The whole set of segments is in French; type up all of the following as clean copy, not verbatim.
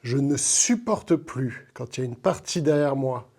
Je ne supporte plus quand il y a une partie derrière moi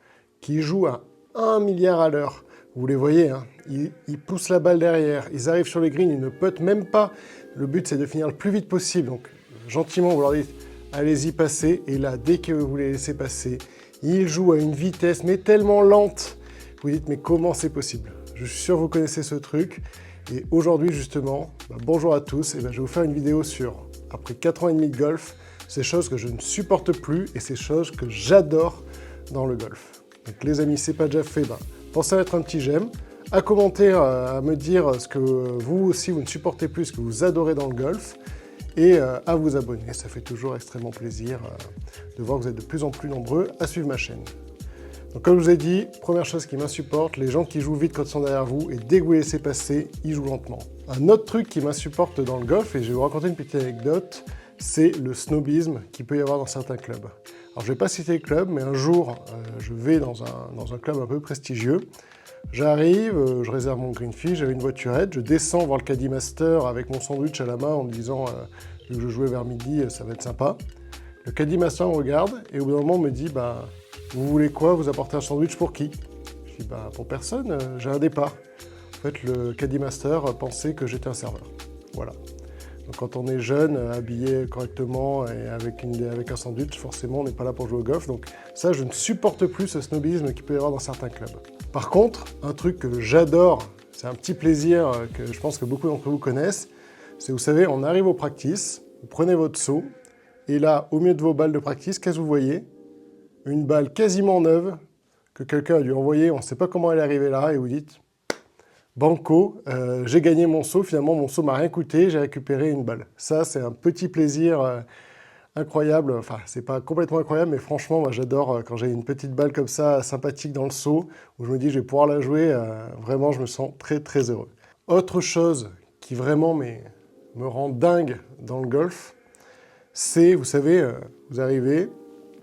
qui joue à 1 milliard à l'heure. Vous les voyez, hein, ils poussent la balle derrière, ils arrivent sur les greens, ils ne puttent même pas. Le but, c'est de finir le plus vite possible. Donc, gentiment, vous leur dites, allez-y, passez. Et là, dès que vous les laissez passer, ils jouent à une vitesse, mais tellement lente. Vous dites, mais comment c'est possible? Je suis sûr que vous connaissez ce truc. Et aujourd'hui, justement, bonjour à tous. Et je vais vous faire une vidéo sur, après 4 ans et demi de golf, ces choses que je ne supporte plus et ces choses que j'adore dans le golf. Donc les amis, si ce n'est pas déjà fait, pensez à mettre un petit j'aime, à commenter, à me dire ce que vous aussi vous ne supportez plus, ce que vous adorez dans le golf, et à vous abonner. Ça fait toujours extrêmement plaisir de voir que vous êtes de plus en plus nombreux à suivre ma chaîne. Donc comme je vous ai dit, première chose qui m'insupporte, les gens qui jouent vite quand ils sont derrière vous, et dès que vous les laissez passer, ils jouent lentement. Un autre truc qui m'insupporte dans le golf, et je vais vous raconter une petite anecdote, c'est le snobisme qu'il peut y avoir dans certains clubs. Alors je ne vais pas citer le club, mais un jour, je vais dans un club un peu prestigieux. J'arrive, je réserve mon green fee, j'avais une voiturette, je descends voir le Caddy Master avec mon sandwich à la main en me disant vu que je jouais vers midi, ça va être sympa. Le Caddy Master me regarde et au bout d'un moment me dit vous voulez quoi? Vous apportez un sandwich pour qui? Je dis pour personne, j'ai un départ. En fait, le Caddy Master pensait que j'étais un serveur. Voilà. Donc quand on est jeune, habillé correctement et avec un sandwich, forcément on n'est pas là pour jouer au golf. Donc ça, je ne supporte plus ce snobisme qu'il peut y avoir dans certains clubs. Par contre, un truc que j'adore, c'est un petit plaisir que je pense que beaucoup d'entre vous connaissent, c'est, vous savez, on arrive au practice, vous prenez votre seau, et là, au milieu de vos balles de practice, qu'est-ce que vous voyez? Une balle quasiment neuve que quelqu'un a dû envoyer, on ne sait pas comment elle est arrivée là, et vous dites banco, j'ai gagné mon seau, finalement mon seau m'a rien coûté, j'ai récupéré une balle. Ça, c'est un petit plaisir incroyable, enfin, c'est pas complètement incroyable, mais franchement, moi j'adore quand j'ai une petite balle comme ça, sympathique dans le seau, où je me dis je vais pouvoir la jouer, vraiment je me sens très très heureux. Autre chose qui vraiment me rend dingue dans le golf, c'est, vous savez, vous arrivez,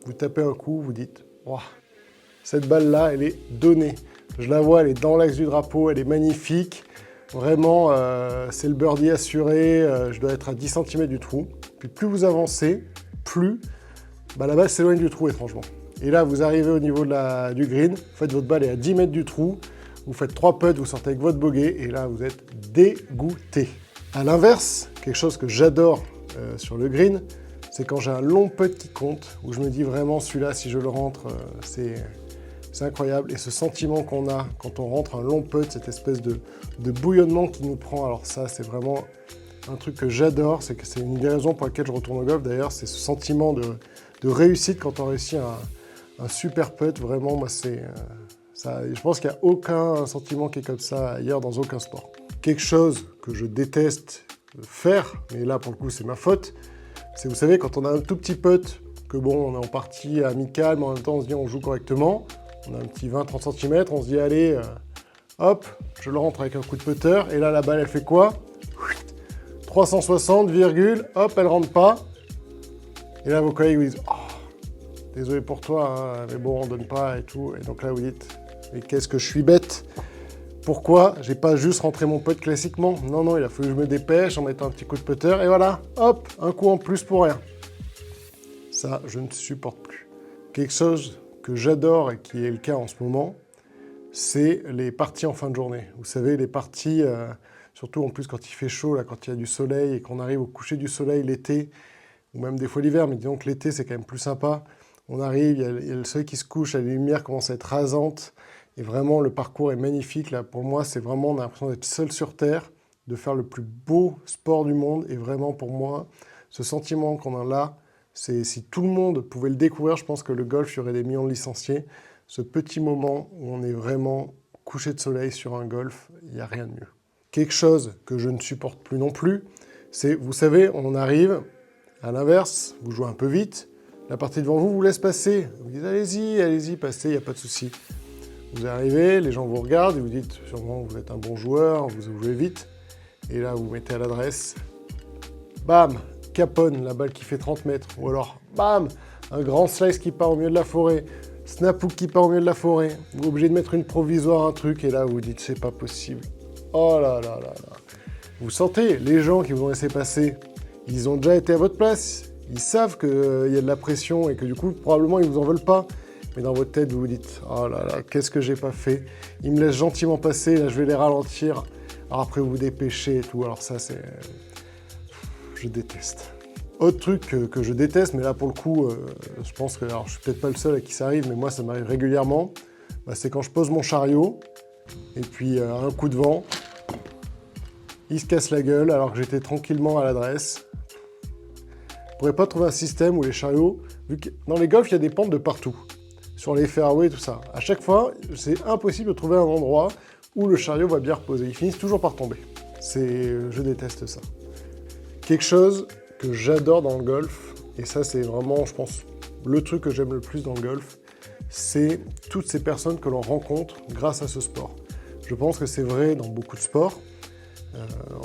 vous tapez un coup, vous dites wow, cette balle-là, elle est donnée. Je la vois, elle est dans l'axe du drapeau, elle est magnifique. Vraiment, c'est le birdie assuré, je dois être à 10 cm du trou. Puis plus vous avancez, plus la balle s'éloigne du trou, étrangement. Et là, vous arrivez au niveau du green, vous faites votre balle est à 10 mètres du trou, vous faites 3 putts, vous sortez avec votre bogey, et là, vous êtes dégoûté. À l'inverse, quelque chose que j'adore sur le green, c'est quand j'ai un long putt qui compte, où je me dis vraiment, celui-là, si je le rentre, c'est incroyable. Et ce sentiment qu'on a quand on rentre un long putt, cette espèce de bouillonnement qui nous prend, alors ça, c'est vraiment un truc que j'adore. C'est que c'est une des raisons pour lesquelles je retourne au golf, d'ailleurs, c'est ce sentiment de réussite quand on réussit un super putt. Vraiment, moi, c'est ça. Je pense qu'il n'y a aucun sentiment qui est comme ça ailleurs dans aucun sport. Quelque chose que je déteste faire, mais là, pour le coup, c'est ma faute, c'est, vous savez, quand on a un tout petit putt, que bon, on est en partie amical, mais en même temps, on se dit on joue correctement. On a un petit 20-30 cm, on se dit allez, hop, je le rentre avec un coup de putter, et là la balle elle fait quoi? 360, virgule, hop, elle rentre pas. Et là vos collègues vous disent oh, désolé pour toi, hein, mais bon, on donne pas et tout. Et donc là vous dites mais qu'est-ce que je suis bête? Pourquoi j'ai pas juste rentré mon putt classiquement? Non, non, il a fallu que je me dépêche en mettant un petit coup de putter, et voilà, hop, un coup en plus pour rien. Ça, je ne supporte plus. Quelque chose que j'adore et qui est le cas en ce moment, c'est les parties en fin de journée. Vous savez, les parties, surtout en plus quand il fait chaud, là, quand il y a du soleil et qu'on arrive au coucher du soleil l'été, ou même des fois l'hiver, mais disons que l'été c'est quand même plus sympa. On arrive, il y a le soleil qui se couche, la lumière commence à être rasante, et vraiment le parcours est magnifique. Là, pour moi, c'est vraiment, on a l'impression d'être seul sur Terre, de faire le plus beau sport du monde, et vraiment pour moi, ce sentiment qu'on a là, c'est si tout le monde pouvait le découvrir, je pense que le golf, il y aurait des millions de licenciés. Ce petit moment où on est vraiment couché de soleil sur un golf, il n'y a rien de mieux. Quelque chose que je ne supporte plus non plus, c'est, vous savez, on arrive, à l'inverse, vous jouez un peu vite, la partie devant vous laisse passer. Vous dites allez-y, allez-y, passez, il n'y a pas de souci. Vous arrivez, les gens vous regardent et vous dites sûrement vous êtes un bon joueur, vous jouez vite. Et là, vous mettez à l'adresse, bam, caponne, la balle qui fait 30 mètres. Ou alors, bam, un grand slice qui part au milieu de la forêt. Snap-hook qui part au milieu de la forêt. Vous êtes obligé de mettre une provisoire, un truc, et là, vous dites, c'est pas possible. Oh là là là là. Vous sentez, les gens qui vous ont laissé passer, ils ont déjà été à votre place. Ils savent qu'il y a de la pression et que du coup, probablement, ils vous en veulent pas. Mais dans votre tête, vous vous dites « Oh là là, qu'est-ce que j'ai pas fait ?» Ils me laissent gentiment passer, là, je vais les ralentir. Alors après, vous vous dépêchez et tout. Alors ça, c'est... Je déteste. Autre truc que je déteste, mais là, pour le coup, je pense que... Alors, je suis peut-être pas le seul à qui ça arrive, mais moi, ça m'arrive régulièrement. Bah, c'est quand je pose mon chariot, et puis un coup de vent, il se casse la gueule alors que j'étais tranquillement à l'adresse. Je pourrais pas trouver un système où les chariots... Vu que dans les golfs, il y a des pentes de partout. Sur les fairways, tout ça. À chaque fois, c'est impossible de trouver un endroit où le chariot va bien reposer. Ils finissent toujours par tomber. Je déteste ça. Quelque chose que j'adore dans le golf, et ça c'est vraiment, je pense, le truc que j'aime le plus dans le golf, c'est toutes ces personnes que l'on rencontre grâce à ce sport. Je pense que c'est vrai dans beaucoup de sports,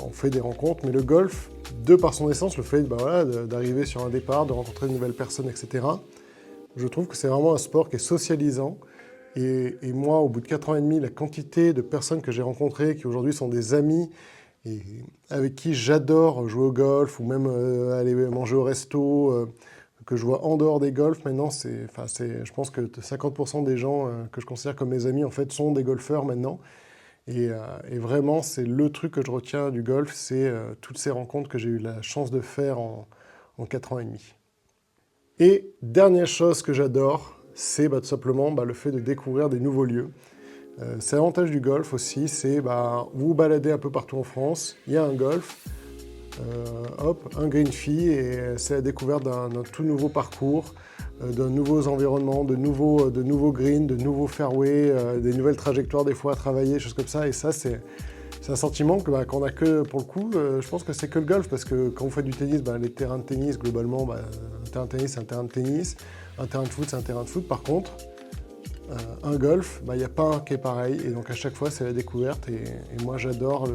on fait des rencontres, mais le golf, de par son essence, le fait d'arriver sur un départ, de rencontrer de nouvelles personnes, etc., je trouve que c'est vraiment un sport qui est socialisant. Et moi, au bout de 4 ans et demi, la quantité de personnes que j'ai rencontrées, qui aujourd'hui sont des amis, et avec qui j'adore jouer au golf, ou même aller manger au resto, que je vois en dehors des golfs, maintenant, je pense que 50% des gens que je considère comme mes amis, en fait, sont des golfeurs maintenant. Et vraiment, c'est le truc que je retiens du golf, c'est toutes ces rencontres que j'ai eu la chance de faire en 4 ans et demi. Et dernière chose que j'adore, c'est tout simplement le fait de découvrir des nouveaux lieux. C'est l'avantage du golf aussi, c'est vous vous baladez un peu partout en France, il y a un golf, hop, un green fee, et c'est la découverte d'un tout nouveau parcours, de nouveaux environnements, de nouveaux greens, de nouveaux fairways, des nouvelles trajectoires des fois à travailler, choses comme ça, et ça c'est un sentiment qu'on a que, pour le coup, je pense que c'est que le golf, parce que quand vous faites du tennis, les terrains de tennis, globalement, un terrain de tennis, c'est un terrain de tennis, un terrain de foot, c'est un terrain de foot. Par contre, un golf, il n'y a pas un qui est pareil, et donc à chaque fois, c'est la découverte, et moi, j'adore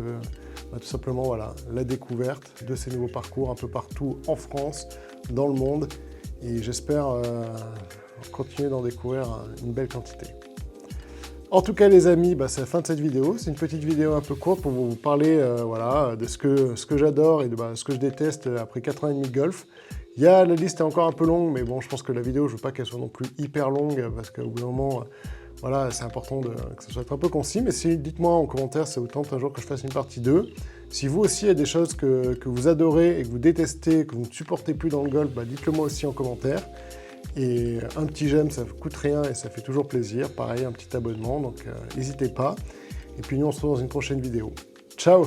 tout simplement la découverte de ces nouveaux parcours un peu partout en France, dans le monde, et j'espère continuer d'en découvrir une belle quantité. En tout cas les amis, c'est la fin de cette vidéo. C'est une petite vidéo un peu courte pour vous parler de ce que j'adore et de ce que je déteste après 4 ans et demi de golf. La liste est encore un peu longue, mais bon, je pense que la vidéo, je veux pas qu'elle soit non plus hyper longue, parce qu'au bout d'un moment, c'est important que ça soit un peu concis. Mais dites-moi en commentaire si ça vous tente un jour que je fasse une partie 2. Si vous aussi, il y a des choses que vous adorez et que vous détestez, que vous ne supportez plus dans le golf, dites-le moi aussi en commentaire. Et un petit j'aime, ça ne coûte rien et ça fait toujours plaisir. Pareil, un petit abonnement, donc n'hésitez pas. Et puis nous, on se retrouve dans une prochaine vidéo. Ciao!